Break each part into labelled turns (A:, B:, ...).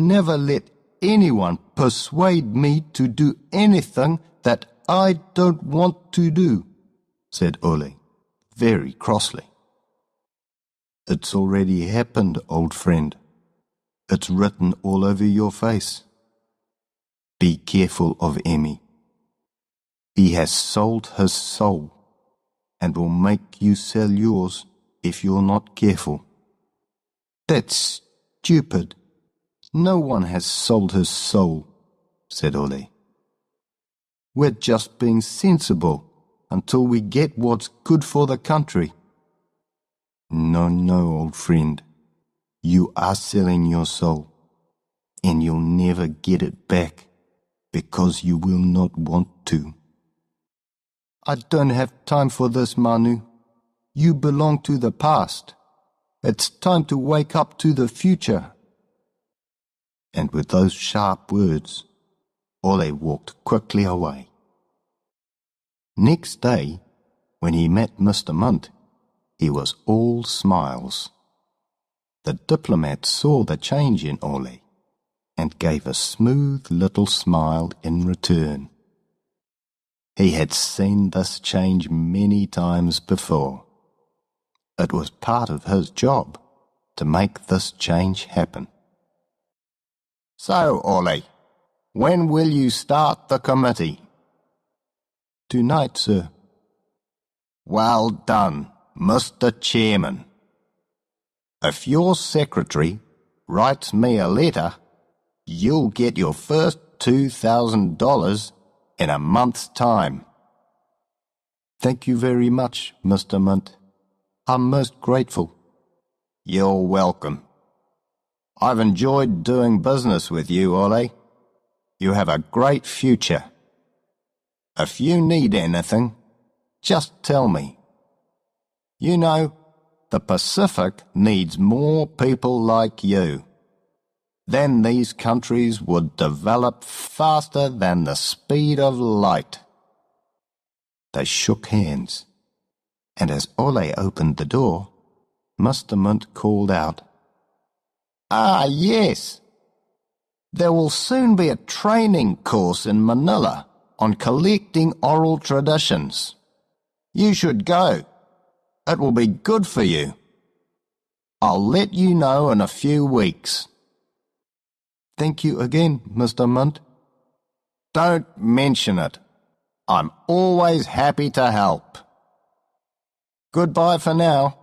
A: never let anyone persuade me to do anything that I don't want to do, said Ole, very crossly. It's already happened, old friend. It's written all over your face. Be careful of Emmy. He has sold his soul, and will make you sell yours if you're not careful. That's stupid. No one has sold his soul, said Ole. We're just being sensible until we get what's good for the country. No, old friend. You are selling your soul, and you'll never get it back because you will not want to. I don't have time for this, Manu. You belong to the past. It's time to wake up to the future. And with those sharp words, Ole walked quickly away. Next day, when he met Mr. Munt, he was all smiles. The diplomat saw the change in Ole and gave a smooth little smile in return. He had seen this change many times before. It was part of his job to make this change happen. So, Ole, when will you start the committee? Tonight, sir. Well done, Mr. Chairman. If your secretary writes me a letter, you'll get your first $2,000 in a month's time. Thank you very much, Mr. Munt. I'm most grateful. You're welcome. I've enjoyed doing business with you, Ole. You have a great future. If you need anything, just tell me. You know, the Pacific needs more people like you. Then these countries would develop faster than the speed of light. They shook hands, and as Ole opened the door, Mr. Munt called out, "Ah, yes. There will soon be a training course in Manila on collecting oral traditions. You should go. It will be good for you. I'll let you know in a few weeks." Thank you again, Mr. Munt. Don't mention it. I'm always happy to help. Goodbye for now.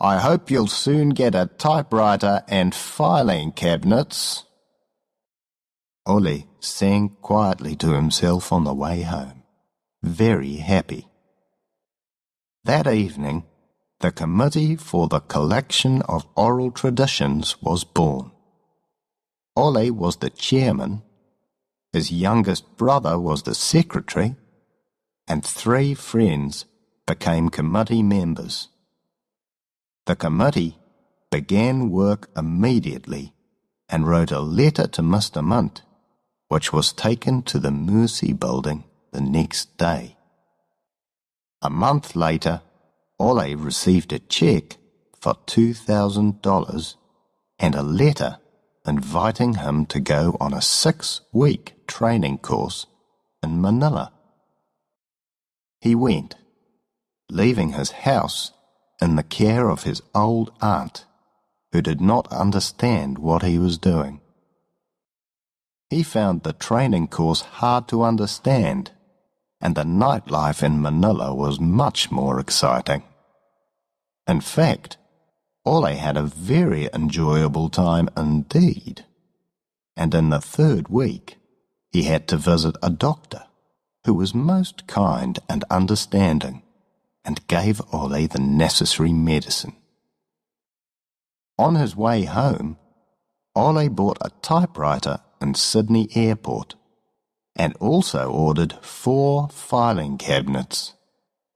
A: I hope you'll soon get a typewriter and filing cabinets. Ole sang quietly to himself on the way home, very happy. That evening, the Committee for the Collection of Oral Traditions was born. Ole was the chairman, his youngest brother was the secretary, and 3 friends became committee members. The committee began work immediately and wrote a letter to Mr. Munt, which was taken to the Mercy Building the next day. A month later, Ole received a check for $2,000 and a letter inviting him to go on a 6-week training course in Manila. He went, leaving his house in the care of his old aunt, who did not understand what he was doing. He found the training course hard to understand, and the nightlife in Manila was much more exciting. In fact, Ole had a very enjoyable time indeed, and in the 3rd week he had to visit a doctor who was most kind and understanding and gave Ole the necessary medicine. On his way home, Ole bought a typewriter in Sydney Airport and also ordered 4 filing cabinets,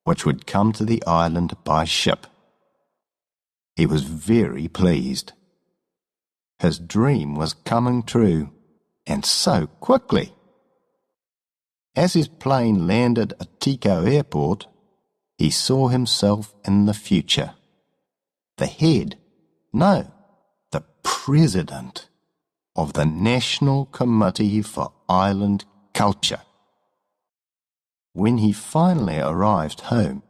A: which would come to the island by ship. He was very pleased. His dream was coming true, and so quickly. As his plane landed at Tico Airport, he saw himself in the future. The president of the National Committee for Island Culture. When he finally arrived home,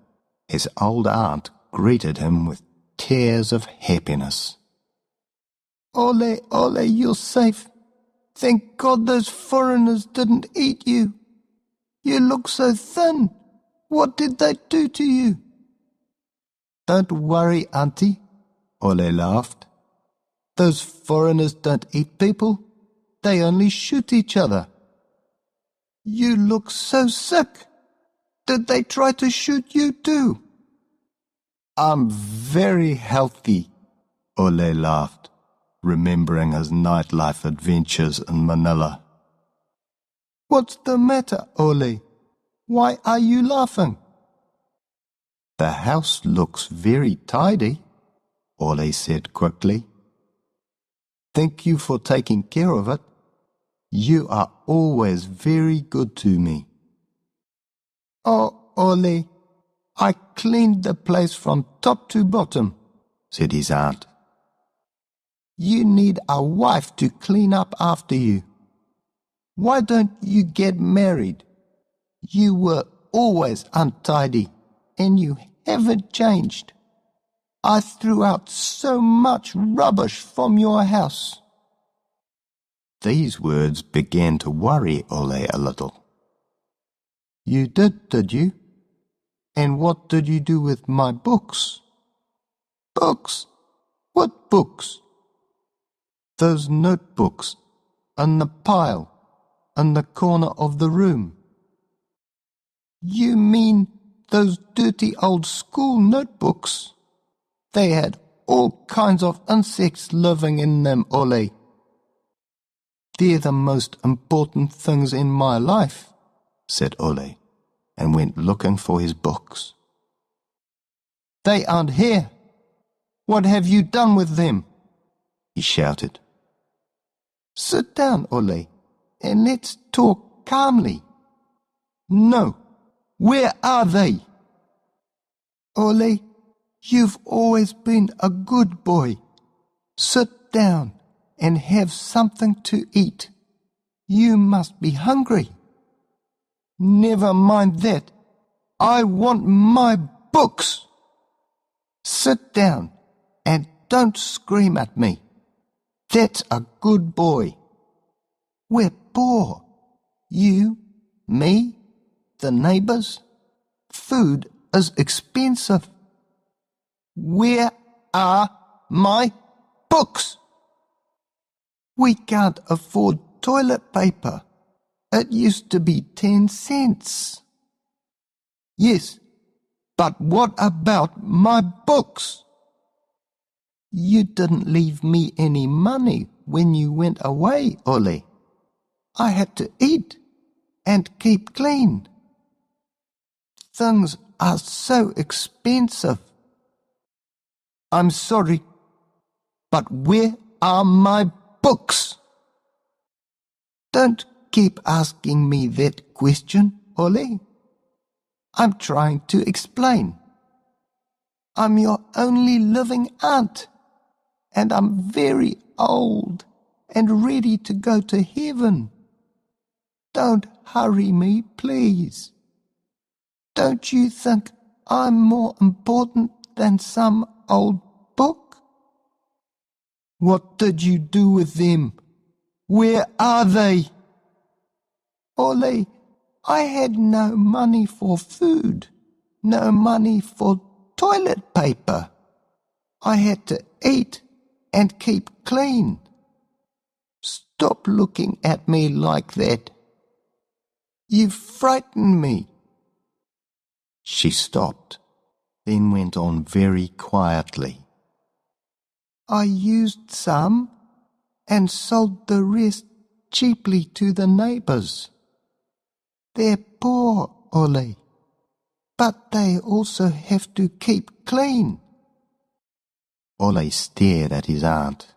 A: his old aunt greeted him with tears of happiness. "Ole, Ole, you're safe. Thank God those foreigners didn't eat you. You look so thin. What did they do to you?" "Don't worry, Auntie," Ole laughed. "Those foreigners don't eat people. They only shoot each other." "You look so sick. Did they try to shoot you too?" "I'm very healthy," Ole laughed, remembering his nightlife adventures in Manila. "What's the matter, Ole? Why are you laughing?" "The house looks very tidy," Ole said quickly. "Thank you for taking care of it. You are always very good to me." "Oh, Ole, I cleaned the place from top to bottom," said his aunt. "You need a wife to clean up after you. Why don't you get married? You were always untidy, and you haven't changed. I threw out so much rubbish from your house." These words began to worry Ole a little. "You did you? And what did you do with my books?" "Books? What books?" "Those notebooks in the pile in the corner of the room." "You mean those dirty old school notebooks? They had all kinds of insects living in them, Ole." "They're the most important things in my life," said Ole, and went looking for his books. "They aren't here. What have you done with them?" he shouted. "Sit down, Ole, and let's talk calmly." "No, where are they?" "Ole, you've always been a good boy. Sit down and have something to eat. You must be hungry." "Never mind that. I want my books." "Sit down and don't scream at me. That's a good boy. We're poor. You, me, the neighbors. Food is expensive." "Where are my books?" "We can't afford toilet paper. It used to be 10 cents. "Yes, but what about my books?" "You didn't leave me any money when you went away, Ole. I had to eat and keep clean. Things are so expensive." "I'm sorry, but where are my books?" "Don't keep asking me that question, Ole. I'm trying to explain. I'm your only living aunt, and I'm very old and ready to go to heaven. Don't hurry me, please. Don't you think I'm more important than some old book?" "What did you do with them? Where are they?" "Ole, I had no money for food, no money for toilet paper. I had to eat and keep clean. Stop looking at me like that. You frighten me." She stopped, then went on very quietly. "I used some and sold the rest cheaply to the neighbors. They're poor, Ole, but they also have to keep clean." Ole stared at his aunt.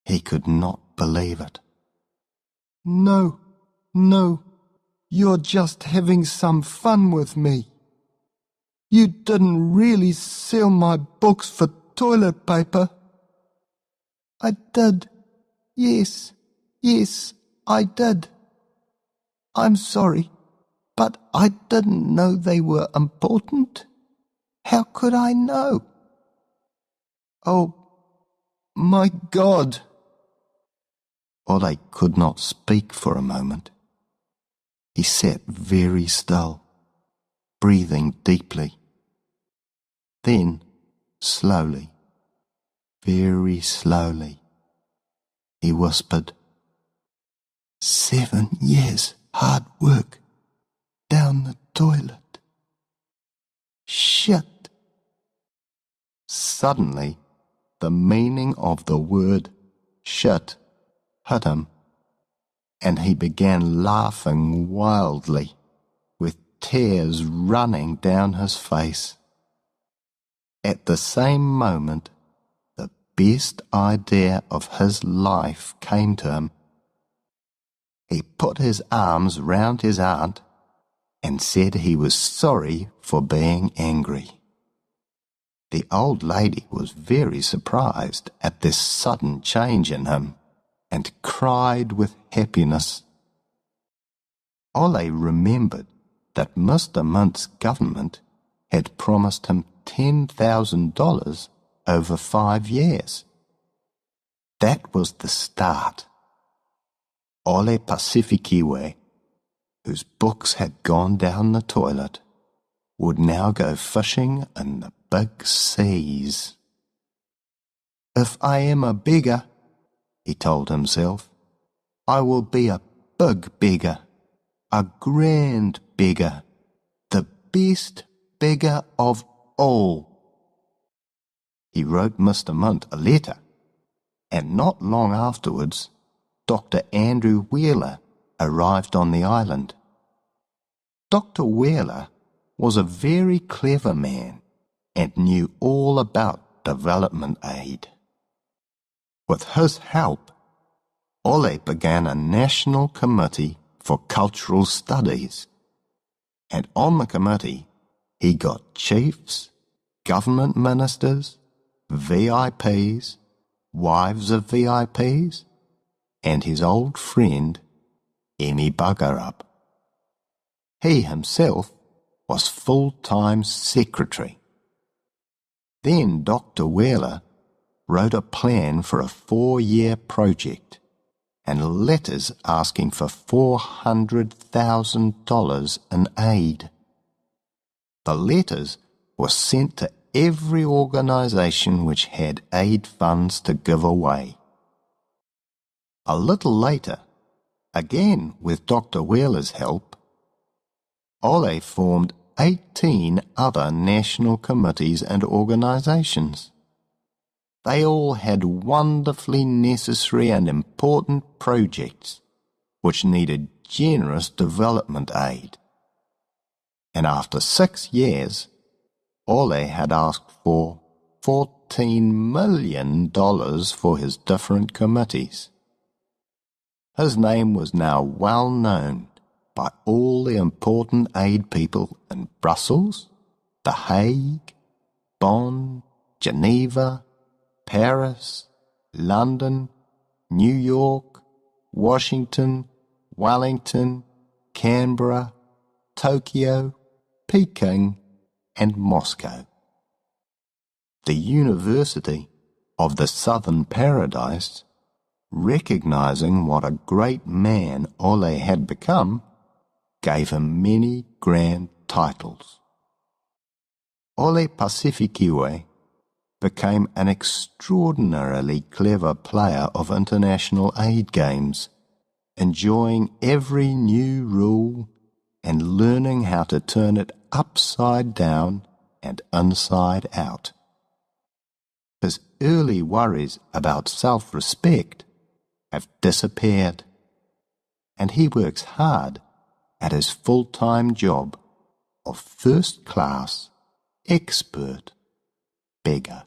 A: He could not believe it. No, you're just having some fun with me. You didn't really sell my books for toilet paper." "I did, Yes, yes, I did. I'm sorry, but I didn't know they were important. How could I know? Oh, my God! Ole could not speak for a moment. He sat very still, breathing deeply. Then, slowly, very slowly, he whispered, 7 years hard work down the toilet. Shit! Suddenly, the meaning of the word shit hit him, and he began laughing wildly, with tears running down his face. At the same moment, the best idea of his life came to him. He put his arms round his aunt and said he was sorry for being angry. The old lady was very surprised at this sudden change in him and cried with happiness. Ole remembered that Mr. Mint's government had promised him $10,000 over 5 years. That was the start. Ole Pacificiwe, whose books had gone down the toilet, would now go fishing in the big seas. If I am a beggar, he told himself, I will be a big beggar, a grand beggar, the best beggar of all. He wrote Mr. Mint a letter, and not long afterwards, Dr. Andrew Wheeler arrived on the island. Dr. Wheeler was a very clever man and knew all about development aid. With his help, Ole began a national committee for cultural studies, and on the committee he got chiefs, government ministers, VIPs, wives of VIPs, and his old friend Emmy Buggerup. He himself was full-time secretary. Then Dr. Wheeler wrote a plan for a 4-year project and letters asking for $400,000 in aid. The letters were sent to every organisation which had aid funds to give away. A little later, again with Dr. Wheeler's help, Ole formed 18 other national committees and organisations. They all had wonderfully necessary and important projects which needed generous development aid. And after 6 years, Ole had asked for $14 million for his different committees. His name was now well known by all the important aid people in Brussels, The Hague, Bonn, Geneva, Paris, London, New York, Washington, Wellington, Canberra, Tokyo, Peking, and Moscow. The University of the Southern Paradise, recognizing what a great man Ole had become, gave him many grand titles. Ole Pacificiwe became an extraordinarily clever player of international aid games, enjoying every new rule and learning how to turn it upside down and inside out. His early worries about self-respect have disappeared, and he works hard at his full-time job of first-class expert beggar.